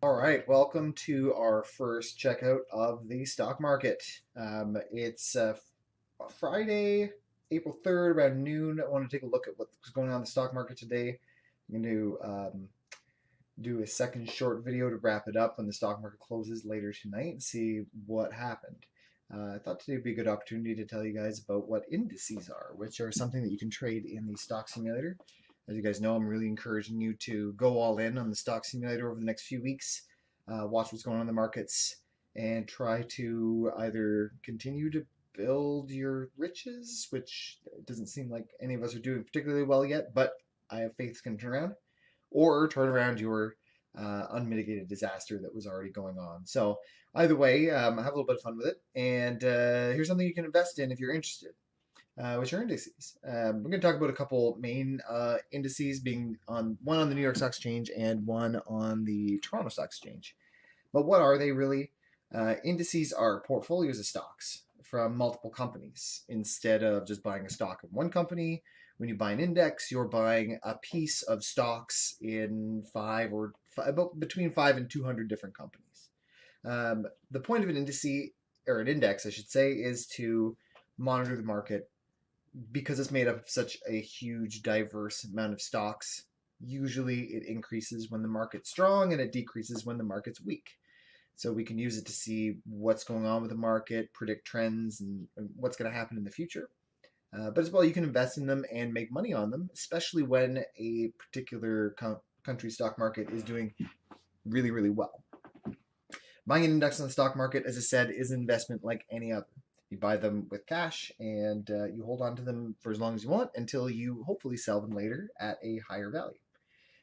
All right, welcome to our first checkout of the stock market. It's Friday, April 3rd, around noon. I want to take a look at what's going on in the stock market today. I'm going to do a second short video to wrap it up when the stock market closes later tonight and see what happened. I thought today would be a good opportunity to tell you guys about what indices are, which are something that you can trade in the stock simulator. As you guys know, I'm really encouraging you to go all in on the stock simulator over the next few weeks, watch what's going on in the markets, and try to either continue to build your riches, which doesn't seem like any of us are doing particularly well yet, but I have faith it's going to turn around, or turn around your unmitigated disaster that was already going on. So either way, have a little bit of fun with it. And here's something you can invest in if you're interested, which are indices. We're going to talk about a couple main indices, being on one on the New York Stock Exchange and one on the Toronto Stock Exchange. But what are they really? Indices are portfolios of stocks from multiple companies. Instead of just buying a stock of one company, when you buy an index, you're buying a piece of stocks in about between 5 and 200 different companies. The point of an indice, or an index, I should say, is to monitor the market because it's made up of such a huge, diverse amount of stocks. Usually it increases when the market's strong and it decreases when the market's weak. So we can use it to see what's going on with the market, predict trends, and what's going to happen in the future. But as well, you can invest in them and make money on them, especially when a particular country stock market is doing really, really well. Buying an index on the stock market, as I said, is an investment like any other. You buy them with cash and you hold on to them for as long as you want until you hopefully sell them later at a higher value.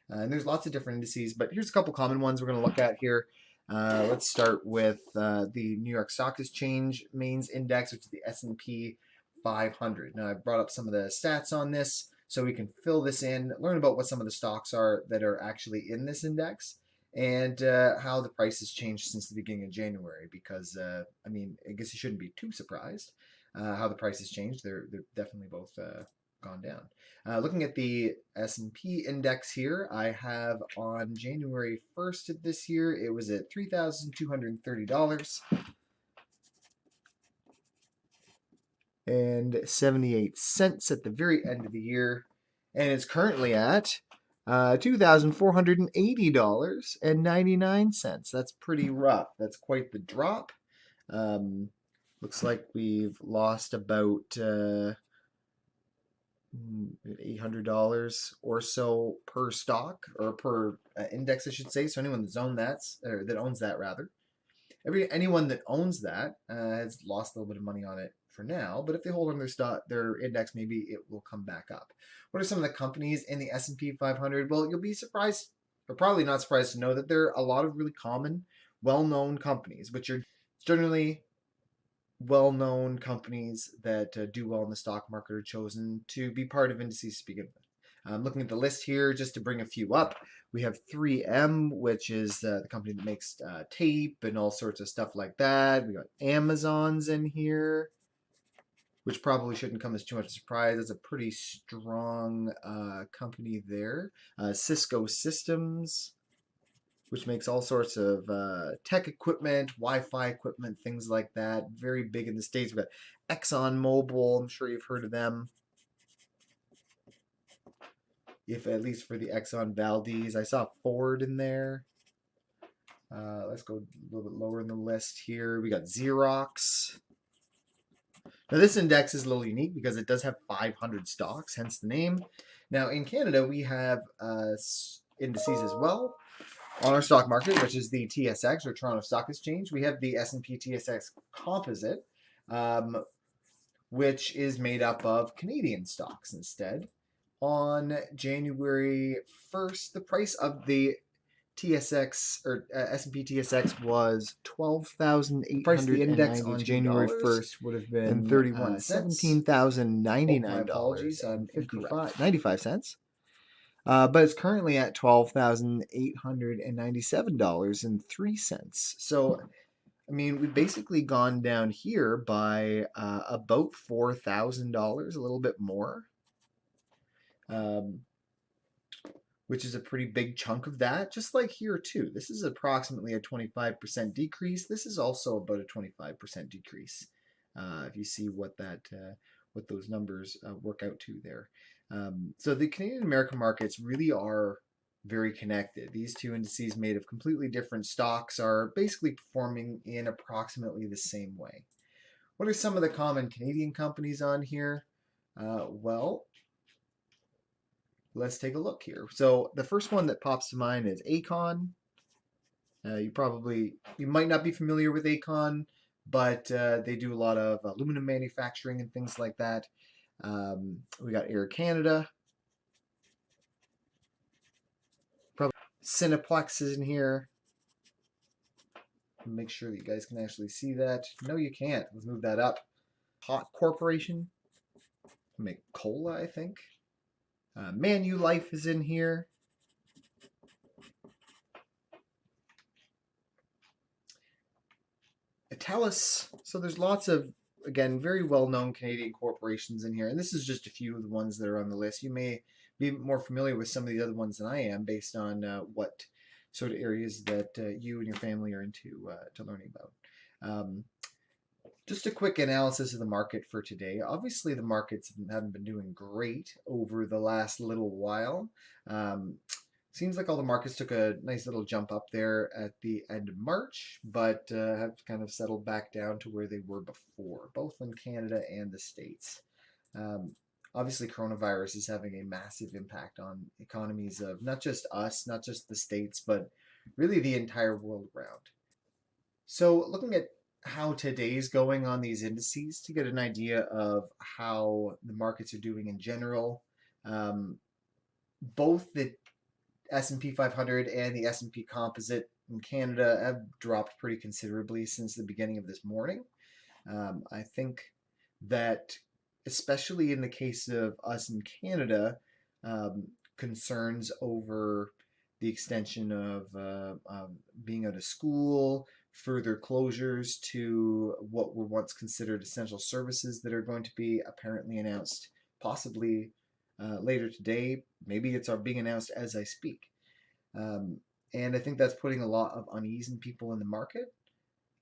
And there's lots of different indices, but here's a couple common ones we're going to look at here. Let's start with the New York Stock Exchange Mains Index, which is the S&P 500. Now, I brought up some of the stats on this so we can fill this in, learn about what some of the stocks are that are actually in this index, and how the price has changed since the beginning of January. Because, I guess you shouldn't be too surprised how the price has changed. They're definitely both gone down. Looking at the S&P index here, I have on January 1st of this year, it was at $3,230 and 78 cents at the very end of the year, and it's currently at $2,480 and 99 cents. That's pretty rough. That's quite the drop. Looks like we've lost about $800 or so per stock, or per index, I should say. So anyone that's owned that, or that owns that rather, anyone that owns that has lost a little bit of money on it for now. But if they hold on their index, maybe it will come back up. What are some of the companies in the S&P 500? Well, you'll be surprised, or probably not surprised to know that there are a lot of really common, well-known companies, which are generally well-known companies that do well in the stock market are chosen to be part of indices to begin with. Looking at the list here, just to bring a few up, we have 3M, which is the company that makes tape and all sorts of stuff like that. We got Amazon's in here, which probably shouldn't come as too much of a surprise. It's a pretty strong company there. Cisco Systems, which makes all sorts of tech equipment, Wi-Fi equipment, things like that. Very big in the States. We've got ExxonMobil. I'm sure you've heard of them, if at least for the Exxon Valdez. I saw Ford in there. Let's go a little bit lower in the list here. We got Xerox. Now, this index is a little unique because it does have 500 stocks, hence the name. Now, in Canada, we have indices as well. On our stock market, which is the TSX, or Toronto Stock Exchange, we have the S&P TSX Composite, which is made up of Canadian stocks instead. On January 1st, the price of the TSX, or S&P TSX, was $12,899. Price of the index on January 1st would have been 31 $17,099 and 95 cents. But it's currently at $12,897.03. So, I mean, we've basically gone down here by about $4,000, a little bit more. which is a pretty big chunk of that, just like here too. This is approximately a 25% decrease. This is also about a 25% decrease. If you see what those numbers work out to there. So the Canadian American markets really are very connected. These two indices made of completely different stocks are basically performing in approximately the same way. What are some of the common Canadian companies on here? Well, let's take a look here. So the first one that pops to mind is Aecon. You might not be familiar with Aecon, but they do a lot of aluminum manufacturing and things like that. We got Air Canada. Probably Cineplex is in here. Make sure that you guys can actually see that. No, you can't. Let's move that up. Hot Corporation. Make cola, I think. Manulife is in here. Telus. So there's lots of, again, very well-known Canadian corporations in here. And this is just a few of the ones that are on the list. You may be more familiar with some of the other ones than I am based on what sort of areas that you and your family are into to learning about. Just a quick analysis of the market for today. Obviously, the markets haven't been doing great over the last little while. Seems like all the markets took a nice little jump up there at the end of March, but have kind of settled back down to where they were before, both in Canada and the States. Obviously, coronavirus is having a massive impact on economies of not just us, not just the States, but really the entire world around. So looking at how today's going on these indices to get an idea of how the markets are doing in general, both the S&P 500 and the S&P Composite in Canada have dropped pretty considerably since the beginning of this morning. I think that, especially in the case of us in Canada, concerns over the extension of being out of school, further closures to what were once considered essential services that are going to be apparently announced possibly later today. Maybe it's being announced as I speak. And I think that's putting a lot of unease in people in the market.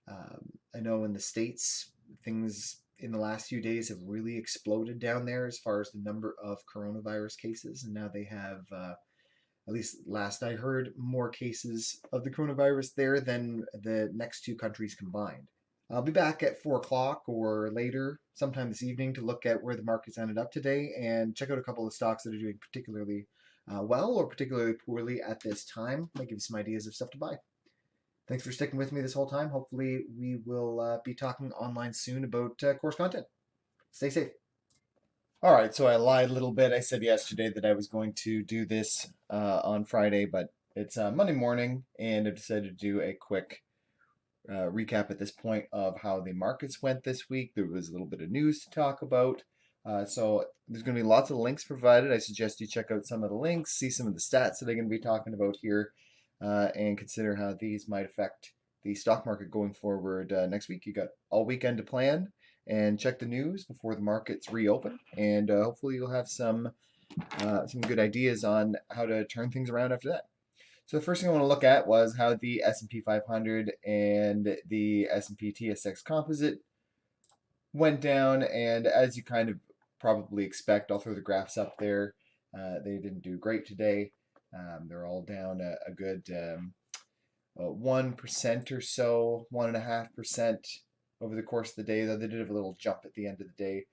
I know in the States, things in the last few days have really exploded down there as far as the number of coronavirus cases. And now they have, at least last I heard, more cases of the coronavirus there than the next two countries combined. I'll be back at 4 o'clock or later sometime this evening to look at where the markets ended up today and check out a couple of stocks that are doing particularly well or particularly poorly at this time. Might give you some ideas of stuff to buy. Thanks for sticking with me this whole time. Hopefully we will be talking online soon about course content. Stay safe. All right, so I lied a little bit. I said yesterday that I was going to do this on Friday, but it's Monday morning, and I decided to do a quick recap at this point of how the markets went this week. There was a little bit of news to talk about. So there's going to be lots of links provided. I suggest you check out some of the links, see some of the stats that I'm going to be talking about here, and consider how these might affect the stock market going forward next week. You got all weekend to plan and check the news before the markets reopen, and hopefully you'll have some good ideas on how to turn things around after that. So the first thing I want to look at was how the S&P 500 and the S&P TSX Composite went down, and as you kind of probably expect, I'll throw the graphs up there. They didn't do great today. They're all down a good 1% or so, 1.5% over the course of the day, though they did have a little jump at the end of the day.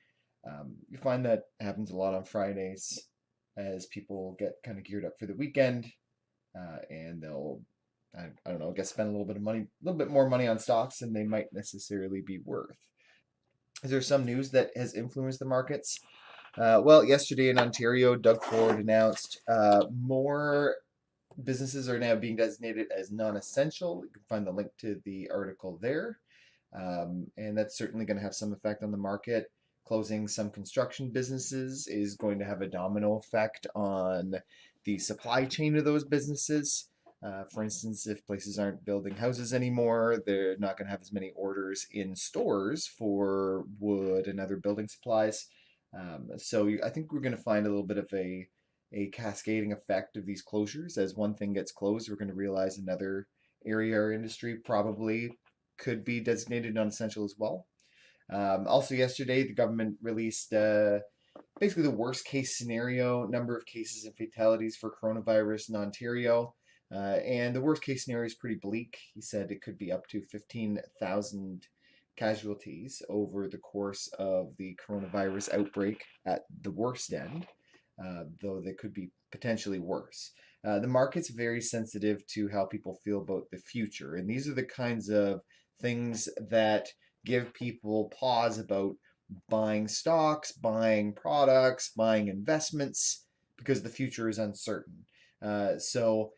You find that happens a lot on Fridays as people get kind of geared up for the weekend, and they'll, I don't know, I guess spend a little bit of money, a little bit more money on stocks than they might necessarily be worth. Is there some news that has influenced the markets? Well, yesterday in Ontario, Doug Ford announced more businesses are now being designated as non-essential. You can find the link to the article there. And that's certainly going to have some effect on the market. Closing some construction businesses is going to have a domino effect on the supply chain of those businesses. For instance, if places aren't building houses anymore, they're not going to have as many orders in stores for wood and other building supplies. So I think we're going to find a little bit of a a cascading effect of these closures. As one thing gets closed, we're going to realize another area or industry probably could be designated non-essential as well. Also yesterday, the government released basically the worst case scenario number of cases and fatalities for coronavirus in Ontario. And the worst case scenario is pretty bleak. He said it could be up to 15,000 casualties over the course of the coronavirus outbreak at the worst end, though they could be potentially worse. The market's very sensitive to how people feel about the future, and these are the kinds of things that give people pause about buying stocks, buying products, buying investments, because the future is uncertain. So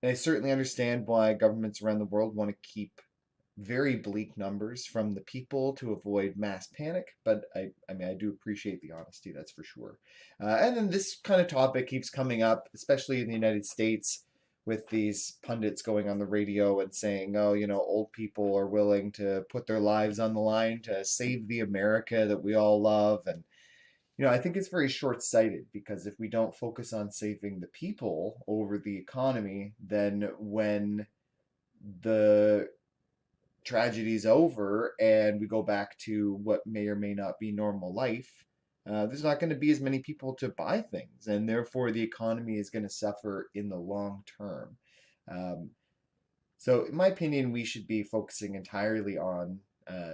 I certainly understand why governments around the world want to keep very bleak numbers from the people to avoid mass panic, but I mean, I do appreciate the honesty, that's for sure. And then this kind of topic keeps coming up, especially in the United States, with these pundits going on the radio and saying, oh, old people are willing to put their lives on the line to save the America that we all love. And, I think it's very short-sighted, because if we don't focus on saving the people over the economy, then when the tragedy's over and we go back to what may or may not be normal life, there's not going to be as many people to buy things, and therefore the economy is going to suffer in the long term. Um, so, in my opinion, we should be focusing entirely on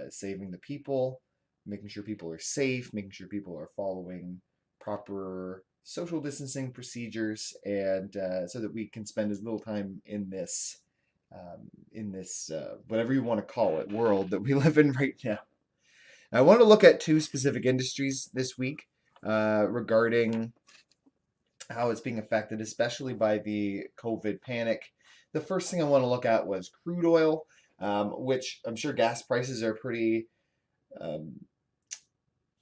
saving the people, making sure people are safe, making sure people are following proper social distancing procedures, and so that we can spend as little time in this whatever you want to call it world that we live in right now. I want to look at two specific industries this week regarding how it's being affected, especially by the COVID panic. The first thing I want to look at was crude oil, which I'm sure gas prices are pretty um,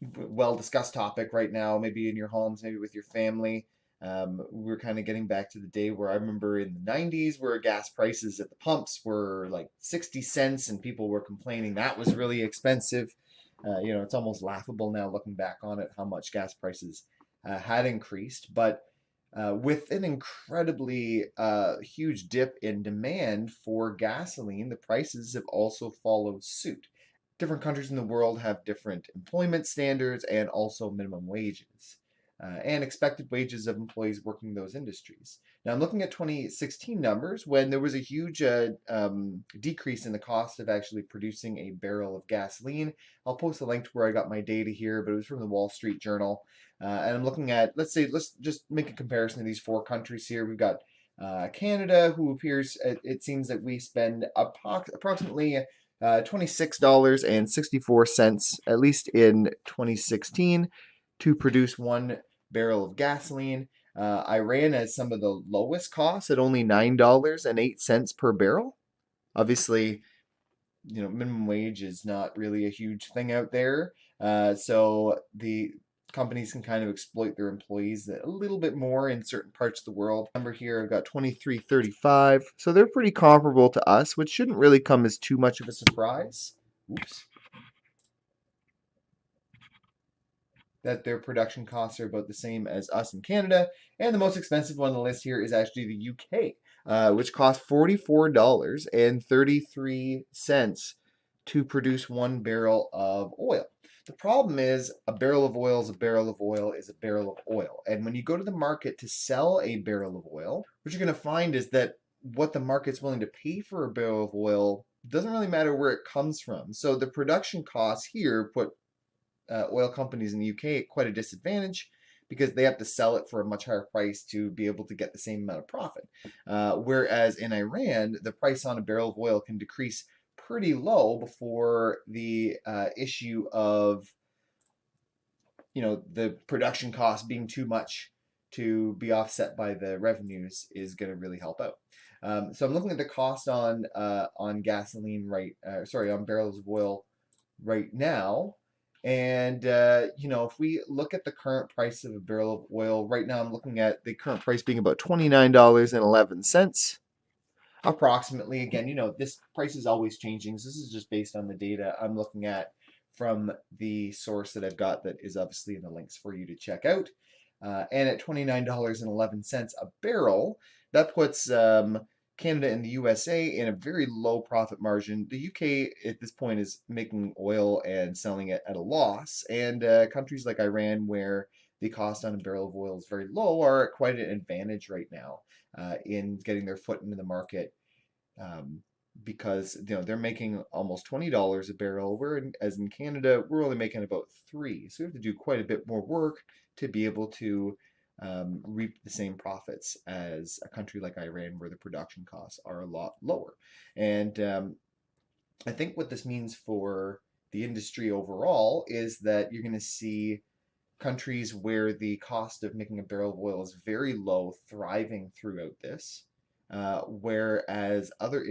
well discussed topic right now, maybe in your homes, maybe with your family. We're kind of getting back to the day where I remember in the 90s where gas prices at the pumps were like 60 cents and people were complaining that was really expensive. It's almost laughable now looking back on it how much gas prices had increased. But with an incredibly huge dip in demand for gasoline, the prices have also followed suit. Different countries in the world have different employment standards and also minimum wages and expected wages of employees working those industries. Now, I'm looking at 2016 numbers when there was a huge decrease in the cost of actually producing a barrel of gasoline. I'll post a link to where I got my data here, but it was from the Wall Street Journal. And I'm looking at, let's just make a comparison to these four countries here. We've got Canada, who appears, it seems that we spend approximately $26.64, at least in 2016, to produce one barrel of gasoline. Iran has some of the lowest costs at only $9.08 per barrel. Obviously, minimum wage is not really a huge thing out there. So the companies can kind of exploit their employees a little bit more in certain parts of the world. Number here, I've got 23.35. So they're pretty comparable to us, which shouldn't really come as too much of a surprise. Oops. That their production costs are about the same as us in Canada. And the most expensive one on the list here is actually the UK, which costs $44.33 to produce one barrel of oil. The problem is a barrel of oil is a barrel of oil is a barrel of oil. And when you go to the market to sell a barrel of oil, what you're going to find is that what the market's willing to pay for a barrel of oil doesn't really matter where it comes from. So the production costs here put oil companies in the UK at quite a disadvantage because they have to sell it for a much higher price to be able to get the same amount of profit. Whereas in Iran, the price on a barrel of oil can decrease pretty low before the issue of the production cost being too much to be offset by the revenues is going to really help out. So I'm looking at the cost on gasoline on barrels of oil right now. And, if we look at the current price of a barrel of oil, right now I'm looking at the current price being about $29.11 approximately. Again, this price is always changing. So this is just based on the data I'm looking at from the source that I've got that is obviously in the links for you to check out. and at $29.11 a barrel. That puts Canada and the USA in a very low profit margin. The UK at this point is making oil and selling it at a loss, and countries like Iran, where the cost on a barrel of oil is very low, are at quite an advantage right now in getting their foot into the market. Um, because they're making almost $20 a barrel, as in Canada we're only making about three, so we have to do quite a bit more work to be able to reap the same profits as a country like Iran, where the production costs are a lot lower. And I think what this means for the industry overall is that you're going to see countries where the cost of making a barrel of oil is very low thriving throughout this, whereas other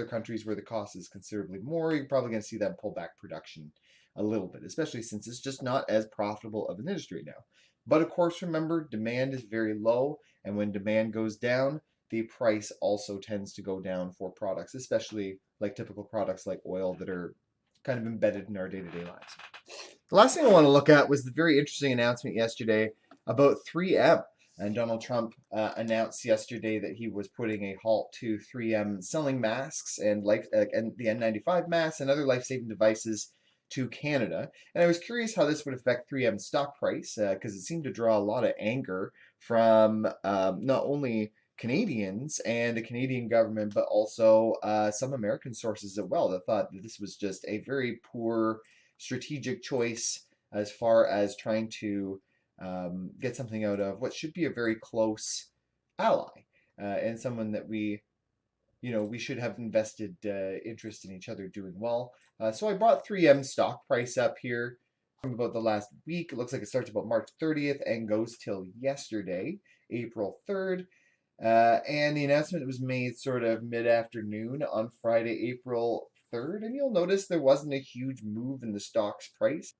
countries where the cost is considerably more, you're probably going to see them pull back production a little bit, especially since it's just not as profitable of an industry now. But of course, remember, demand is very low, and when demand goes down, the price also tends to go down for products, especially like typical products like oil that are kind of embedded in our day-to-day lives. The last thing I want to look at was the very interesting announcement yesterday about 3M. And Donald Trump announced yesterday that he was putting a halt to 3M selling masks and the N95 masks and other life-saving devices to Canada. And I was curious how this would affect 3M's stock price, because it seemed to draw a lot of anger from not only Canadians and the Canadian government, but also some American sources as well, that thought that this was just a very poor strategic choice as far as trying to get something out of what should be a very close ally, and someone that we should have invested interest in each other doing well. So I brought 3M stock price up here from about the last week. It looks like it starts about March 30th and goes till yesterday, April 3rd. And the announcement was made sort of mid-afternoon on Friday, April 3rd. And you'll notice there wasn't a huge move in the stock's price.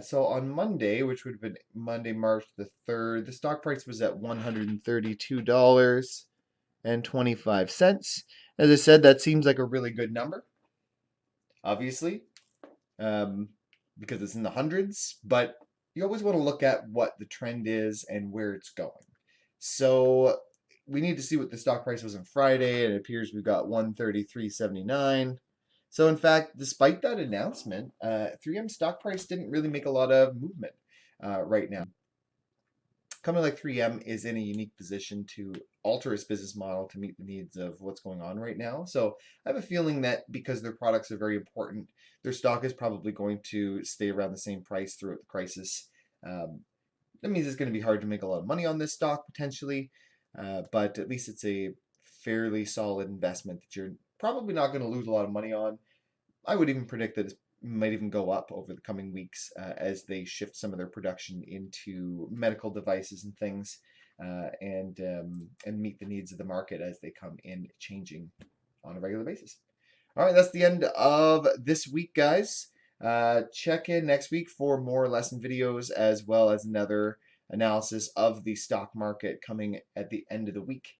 So on Monday, which would have been Monday, March the 3rd, the stock price was at $132.25. As I said, that seems like a really good number, obviously, because it's in the hundreds, but you always want to look at what the trend is and where it's going. So we need to see what the stock price was on Friday, and it appears we've got 133.79. So in fact, despite that announcement, 3M stock price didn't really make a lot of movement right now. A company like 3M is in a unique position to alter its business model to meet the needs of what's going on right now. So I have a feeling that because their products are very important, their stock is probably going to stay around the same price throughout the crisis. That means it's going to be hard to make a lot of money on this stock potentially, but at least it's a fairly solid investment that you're probably not going to lose a lot of money on. I would even predict that it might even go up over the coming weeks as they shift some of their production into medical devices and things, and meet the needs of the market as they come in changing on a regular basis. All right, that's the end of this week, guys. Check in next week for more lesson videos, as well as another analysis of the stock market coming at the end of the week.